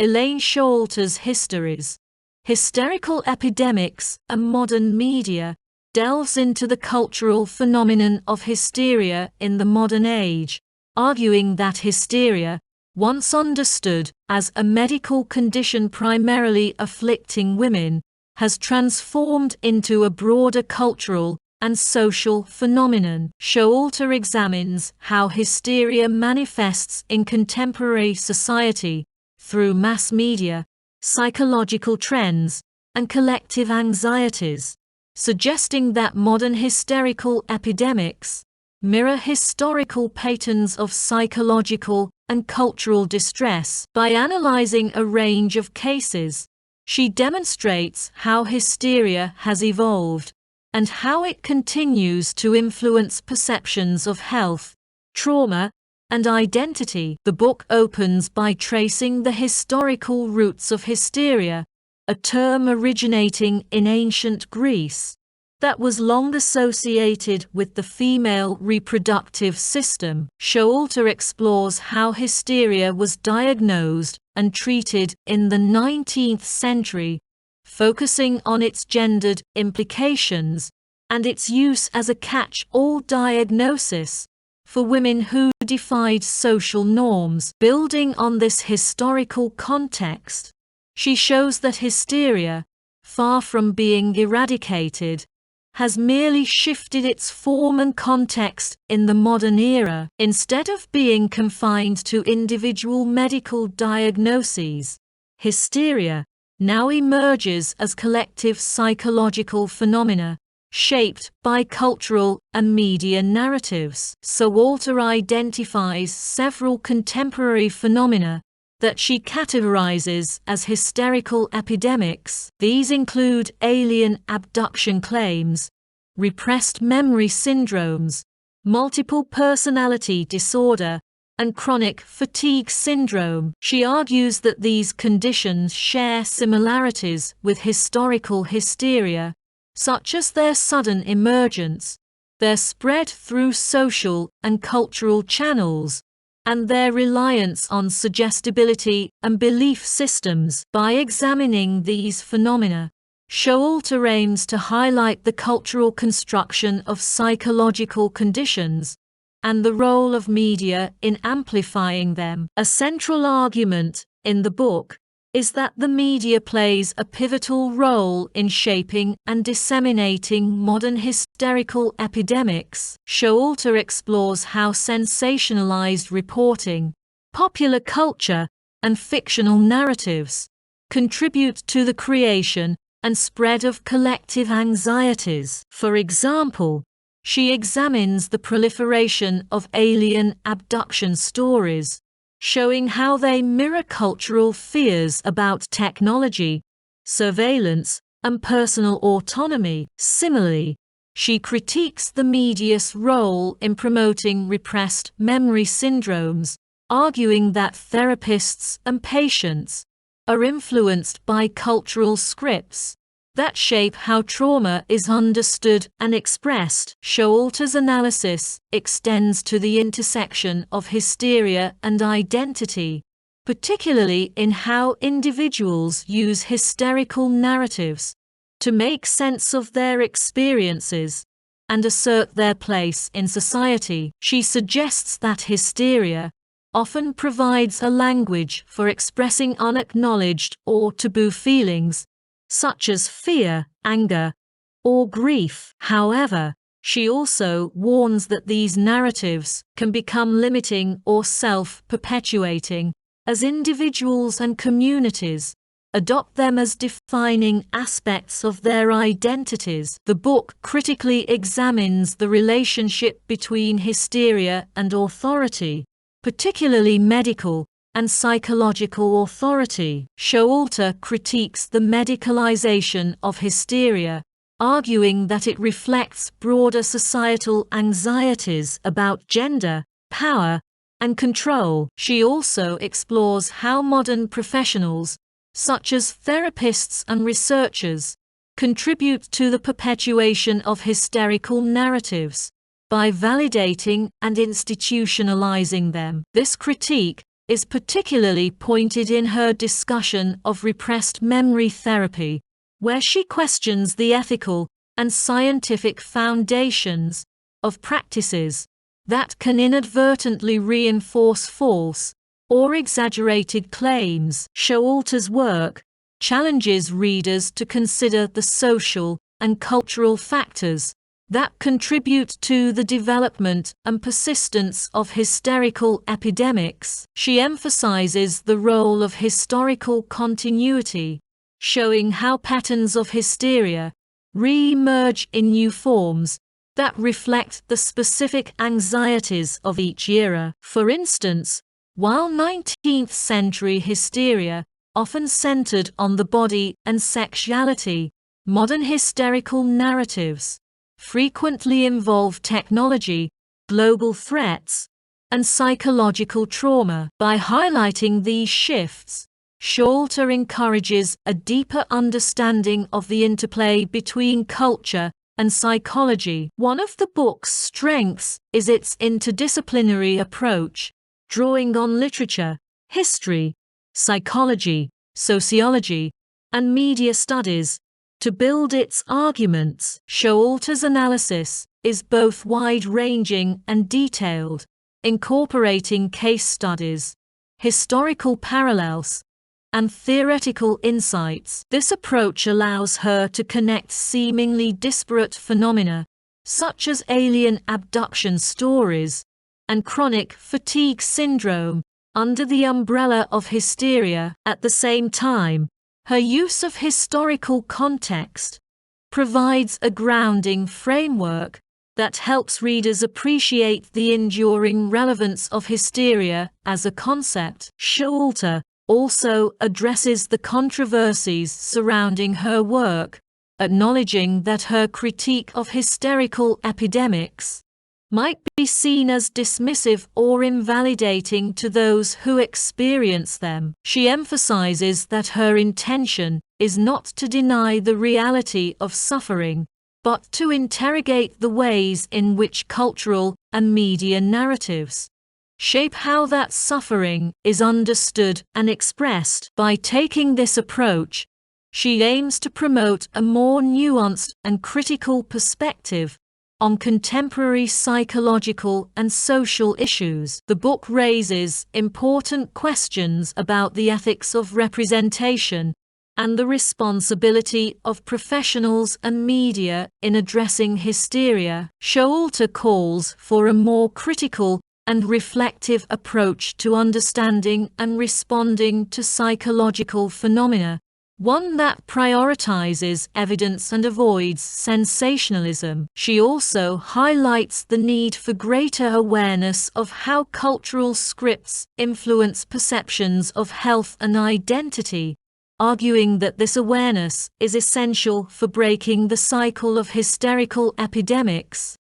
Elaine Showalter's Histories, Hysterical Epidemics and Modern Media, delves into the cultural phenomenon of hysteria in the modern age, arguing that hysteria, once understood as a medical condition primarily afflicting women, has transformed into a broader cultural and social phenomenon. Showalter examines how hysteria manifests in contemporary society through mass media, psychological trends, and collective anxieties, suggesting that modern hysterical epidemics mirror historical patterns of psychological and cultural distress. By analyzing a range of cases, she demonstrates how hysteria has evolved and how it continues to influence perceptions of health, trauma, and identity. The book opens by tracing the historical roots of hysteria, a term originating in ancient Greece that was long associated with the female reproductive system. Showalter explores how hysteria was diagnosed and treated in the 19th century, focusing on its gendered implications and its use as a catch-all diagnosis for women who defied social norms. Building on this historical context, she shows that hysteria, far from being eradicated, has merely shifted its form and context in the modern era. Instead of being confined to individual medical diagnoses, hysteria now emerges as collective psychological phenomena, shaped by cultural and media narratives. Showalter identifies several contemporary phenomena that she categorizes as hysterical epidemics. These include alien abduction claims, repressed memory syndromes, multiple personality disorder, and chronic fatigue syndrome. She argues that these conditions share similarities with historical hysteria, such as their sudden emergence, their spread through social and cultural channels, and their reliance on suggestibility and belief systems. By examining these phenomena, Showalter aims to highlight the cultural construction of psychological conditions and the role of media in amplifying them. A central argument in the book is that the media plays a pivotal role in shaping and disseminating modern hysterical epidemics. Showalter explores how sensationalized reporting, popular culture, and fictional narratives contribute to the creation and spread of collective anxieties. For example, she examines the proliferation of alien abduction stories, showing how they mirror cultural fears about technology, surveillance, and personal autonomy. Similarly, she critiques the media's role in promoting repressed memory syndromes, arguing that therapists and patients are influenced by cultural scripts that shape how trauma is understood and expressed. Showalter's analysis extends to the intersection of hysteria and identity, particularly in how individuals use hysterical narratives to make sense of their experiences and assert their place in society. She suggests that hysteria often provides a language for expressing unacknowledged or taboo feelings, such as fear, anger, or grief. However, she also warns that these narratives can become limiting or self-perpetuating as individuals and communities adopt them as defining aspects of their identities. The book critically examines the relationship between hysteria and authority, particularly medical and psychological authority. Showalter critiques the medicalization of hysteria, arguing that it reflects broader societal anxieties about gender, power, and control. She also explores how modern professionals, such as therapists and researchers, contribute to the perpetuation of hysterical narratives by validating and institutionalizing them. This critique is particularly pointed in her discussion of repressed memory therapy, where she questions the ethical and scientific foundations of practices that can inadvertently reinforce false or exaggerated claims. Showalter's work challenges readers to consider the social and cultural factors that contribute to the development and persistence of hysterical epidemics. She emphasizes the role of historical continuity, showing how patterns of hysteria re-emerge in new forms that reflect the specific anxieties of each era. For instance, while 19th century hysteria often centered on the body and sexuality, modern hysterical narratives frequently involve technology, global threats, and psychological trauma. By highlighting these shifts, Showalter encourages a deeper understanding of the interplay between culture and psychology. One of the book's strengths is its interdisciplinary approach, drawing on literature, history, psychology, sociology, and media studies to build its arguments. Showalter's analysis is both wide-ranging and detailed, incorporating case studies, historical parallels, and theoretical insights. This approach allows her to connect seemingly disparate phenomena, such as alien abduction stories and chronic fatigue syndrome, under the umbrella of hysteria. At the same time, her use of historical context provides a grounding framework that helps readers appreciate the enduring relevance of hysteria as a concept. Showalter also addresses the controversies surrounding her work, acknowledging that her critique of hysterical epidemics might be seen as dismissive or invalidating to those who experience them. She emphasizes that her intention is not to deny the reality of suffering, but to interrogate the ways in which cultural and media narratives shape how that suffering is understood and expressed. By taking this approach, she aims to promote a more nuanced and critical perspective on contemporary psychological and social issues. The book raises important questions about the ethics of representation and the responsibility of professionals and media in addressing hysteria. Showalter calls for a more critical and reflective approach to understanding and responding to psychological phenomena, one that prioritizes evidence and avoids sensationalism. She also highlights the need for greater awareness of how cultural scripts influence perceptions of health and identity, arguing that this awareness is essential for breaking the cycle of hysterical epidemics.